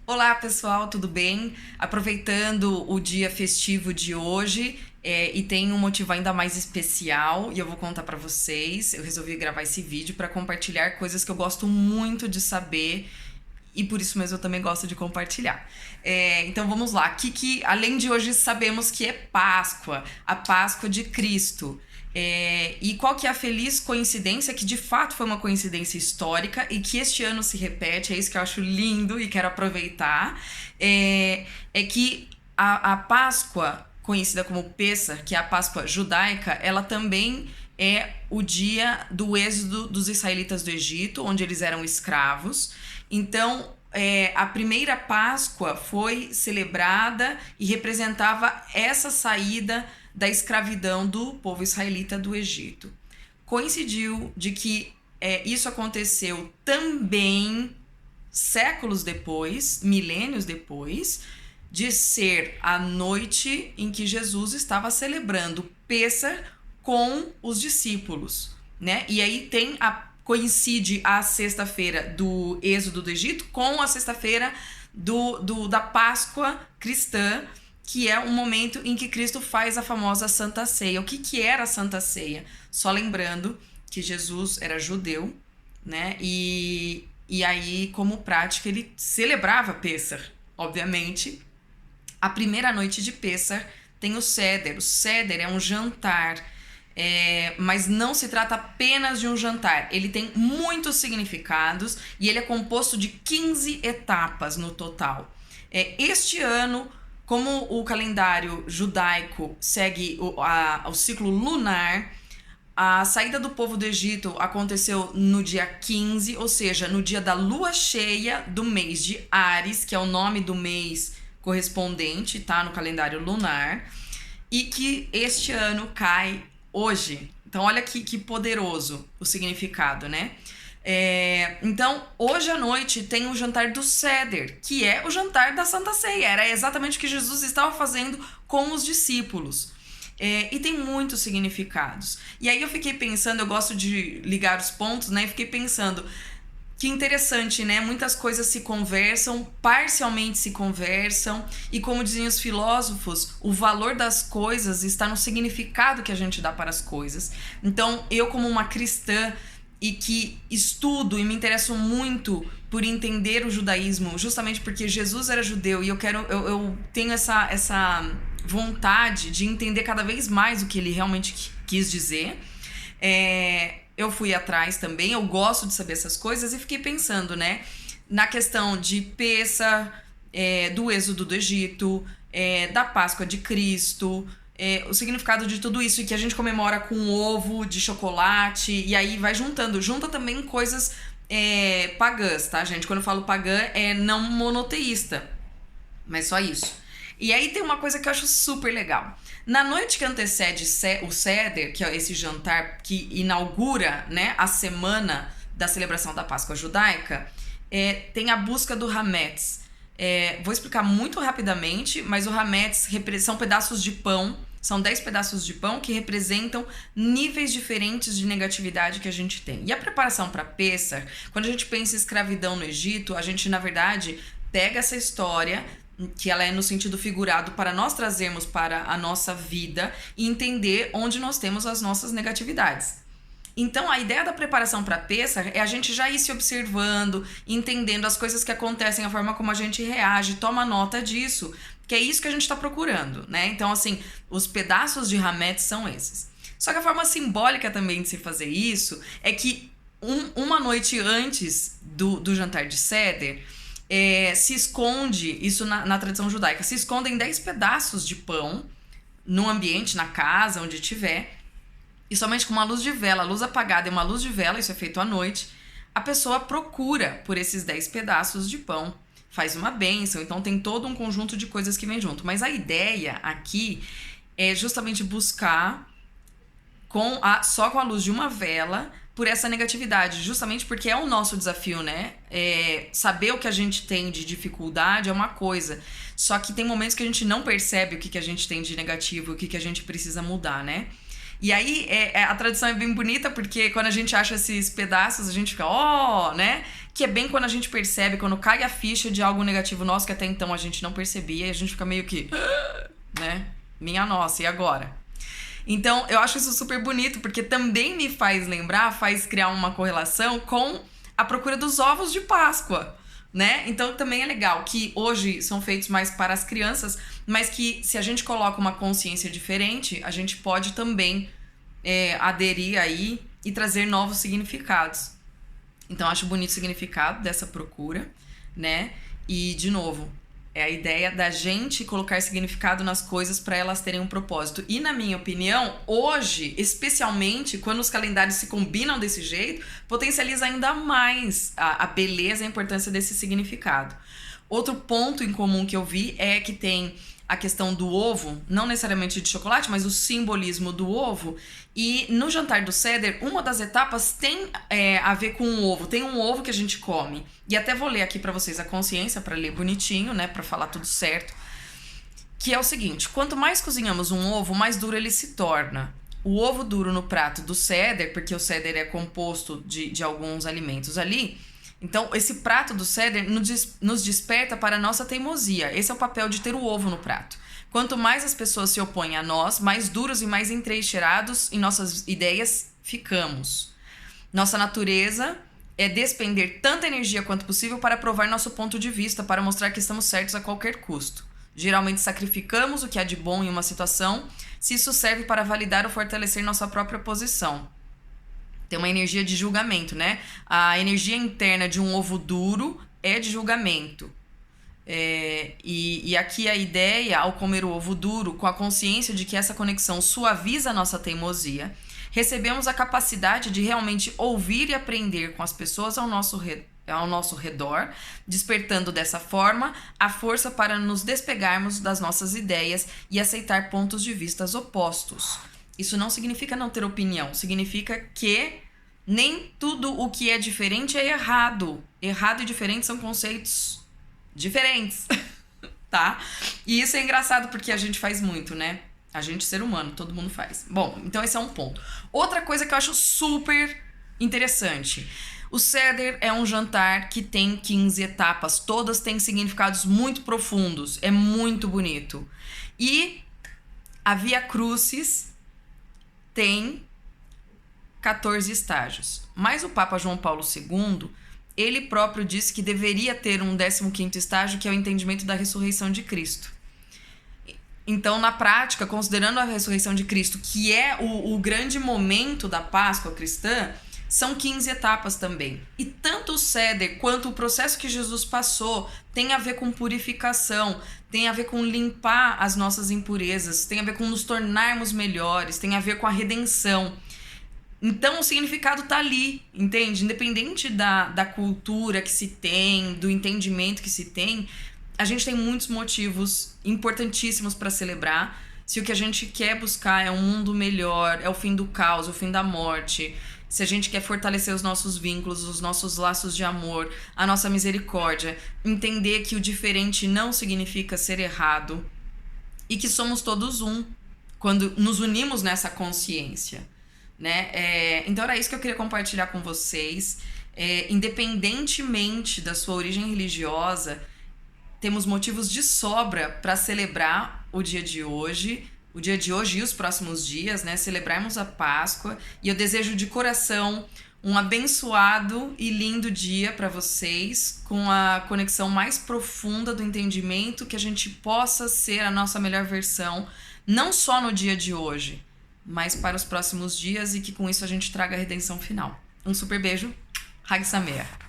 Olá pessoal, tudo bem? Aproveitando o dia festivo de hoje e tem um motivo ainda mais especial e eu vou contar pra vocês. Eu resolvi gravar esse vídeo pra compartilhar coisas que eu gosto muito de saber e por isso mesmo eu também gosto de compartilhar. Então vamos lá, além de hoje sabemos que é Páscoa, a Páscoa de Cristo. E qual que é a feliz coincidência, que de fato foi uma coincidência histórica e que este ano se repete, é isso que eu acho lindo e quero aproveitar, é que a Páscoa, conhecida como Pêssar, que é a Páscoa judaica, ela também é o dia do êxodo dos israelitas do Egito, onde eles eram escravos. Então, a primeira Páscoa foi celebrada e representava essa saída da escravidão do povo israelita do Egito. Coincidiu de que isso aconteceu também séculos depois, milênios depois, de ser a noite em que Jesus estava celebrando Pêssar com os discípulos, né? E aí coincide a sexta-feira do êxodo do Egito com a sexta-feira da Páscoa cristã, que é o momento em que Cristo faz a famosa Santa Ceia. O que era a Santa Ceia? Só lembrando que Jesus era judeu, né? E aí, como prática, ele celebrava Pêssar, obviamente. A primeira noite de Pêssar tem o Seder. O Seder é um jantar, mas não se trata apenas de um jantar. Ele tem muitos significados e ele é composto de 15 etapas no total. Este ano, como o calendário judaico segue o ciclo lunar, a saída do povo do Egito aconteceu no dia 15, ou seja, no dia da lua cheia do mês de Áries, que é o nome do mês correspondente, tá? No calendário lunar, e que este ano cai hoje. Então, olha que poderoso o significado, né? Então, hoje à noite tem o jantar do Seder, que é o jantar da Santa Ceia. Era exatamente o que Jesus estava fazendo com os discípulos. E tem muitos significados. E aí eu fiquei pensando, eu gosto de ligar os pontos, né? Fiquei pensando, que interessante, né? Muitas coisas se conversam, parcialmente se conversam, e como diziam os filósofos, o valor das coisas está no significado que a gente dá para as coisas. Então, eu como uma cristã e que estudo e me interesso muito por entender o judaísmo, justamente porque Jesus era judeu e eu tenho essa vontade de entender cada vez mais o que ele realmente quis dizer. Eu fui atrás também, eu gosto de saber essas coisas e fiquei pensando, né, na questão de Pêssar, do êxodo do Egito, da Páscoa de Cristo, o significado de tudo isso, e que a gente comemora com ovo de chocolate, e aí vai junta também coisas pagãs, tá, gente? Quando eu falo pagã, é não monoteísta, mas só isso. E aí tem uma coisa que eu acho super legal. Na noite que antecede o Seder, que é esse jantar que inaugura, né, a semana da celebração da Páscoa judaica, tem a busca do Hametz. Vou explicar muito rapidamente, mas o Hametz são pedaços de pão, são 10 pedaços de pão que representam níveis diferentes de negatividade que a gente tem. E a preparação para Pêssar, quando a gente pensa em escravidão no Egito, a gente, na verdade, pega essa história, que ela é no sentido figurado, para nós trazermos para a nossa vida e entender onde nós temos as nossas negatividades. Então, a ideia da preparação para Pêssar é a gente já ir se observando, entendendo as coisas que acontecem, a forma como a gente reage, toma nota disso, que é isso que a gente está procurando, né? Então, assim, os pedaços de Hametz são esses. Só que a forma simbólica também de se fazer isso é que uma noite antes do jantar de Seder, se esconde, isso na tradição judaica, se escondem 10 pedaços de pão no ambiente, na casa, onde tiver, e somente com uma luz de vela, luz apagada e uma luz de vela, isso é feito à noite, a pessoa procura por esses 10 pedaços de pão, faz uma bênção, então tem todo um conjunto de coisas que vem junto. Mas a ideia aqui é justamente buscar só com a luz de uma vela por essa negatividade, justamente porque é o nosso desafio, né? Saber o que a gente tem de dificuldade é uma coisa, só que tem momentos que a gente não percebe o que a gente tem de negativo, o que a gente precisa mudar, né? E aí a tradição é bem bonita, porque quando a gente acha esses pedaços, a gente fica, né? que é bem quando a gente percebe, quando cai a ficha de algo negativo nosso que até então a gente não percebia e a gente fica meio que, né? Minha nossa, e agora? Então, eu acho isso super bonito, porque também me faz lembrar, faz criar uma correlação com a procura dos ovos de Páscoa, né? Então, também é legal que hoje são feitos mais para as crianças, mas que se a gente coloca uma consciência diferente, a gente pode também aderir aí e trazer novos significados. Então, acho bonito o significado dessa procura, né? E, de novo, é a ideia da gente colocar significado nas coisas para elas terem um propósito. E, na minha opinião, hoje, especialmente quando os calendários se combinam desse jeito, potencializa ainda mais a beleza e a importância desse significado. Outro ponto em comum que eu vi é que tem a questão do ovo, não necessariamente de chocolate, mas o simbolismo do ovo. E no jantar do Seder, uma das etapas tem a ver com o ovo. Tem um ovo que a gente come. E até vou ler aqui para vocês a consciência, para ler bonitinho, né, para falar tudo certo. Que é o seguinte: quanto mais cozinhamos um ovo, mais duro ele se torna. O ovo duro no prato do Seder, porque o Seder é composto de alguns alimentos ali. Então, esse prato do Seder nos desperta para a nossa teimosia. Esse é o papel de ter o ovo no prato. Quanto mais as pessoas se opõem a nós, mais duros e mais entrincheirados em nossas ideias ficamos. Nossa natureza é despender tanta energia quanto possível para provar nosso ponto de vista, para mostrar que estamos certos a qualquer custo. Geralmente sacrificamos o que há de bom em uma situação, se isso serve para validar ou fortalecer nossa própria posição. Tem uma energia de julgamento, né? A energia interna de um ovo duro é de julgamento. E aqui a ideia, ao comer o ovo duro, com a consciência de que essa conexão suaviza a nossa teimosia, recebemos a capacidade de realmente ouvir e aprender com as pessoas ao nosso redor, despertando dessa forma a força para nos despegarmos das nossas ideias e aceitar pontos de vista opostos. Isso não significa não ter opinião, significa que nem tudo o que é diferente é errado. Errado e diferente são conceitos diferentes, tá? E isso é engraçado porque a gente faz muito, né? A gente, ser humano, todo mundo faz. Bom, então esse é um ponto. Outra coisa que eu acho super interessante. O Seder é um jantar que tem 15 etapas. Todas têm significados muito profundos. É muito bonito. E a Via Crucis tem 14 estágios. Mas o Papa João Paulo II, ele próprio disse que deveria ter um 15º estágio, que é o entendimento da ressurreição de Cristo. Então, na prática, considerando a ressurreição de Cristo, que é o grande momento da Páscoa cristã, são 15 etapas também. E tanto o Seder quanto o processo que Jesus passou tem a ver com purificação, tem a ver com limpar as nossas impurezas, tem a ver com nos tornarmos melhores, tem a ver com a redenção. Então, o significado tá ali, entende? Independente da cultura que se tem, do entendimento que se tem, a gente tem muitos motivos importantíssimos para celebrar. Se o que a gente quer buscar é um mundo melhor, é o fim do caos, o fim da morte, se a gente quer fortalecer os nossos vínculos, os nossos laços de amor, a nossa misericórdia, entender que o diferente não significa ser errado e que somos todos um quando nos unimos nessa consciência, né? Então era isso que eu queria compartilhar com vocês. Independentemente da sua origem religiosa, temos motivos de sobra para celebrar o dia de hoje e os próximos dias, né? Celebrarmos a Páscoa. E eu desejo de coração um abençoado e lindo dia para vocês, com a conexão mais profunda do entendimento, que a gente possa ser a nossa melhor versão, não só no dia de hoje, mas para os próximos dias, e que com isso a gente traga a redenção final. Um super beijo. Hag Sameach.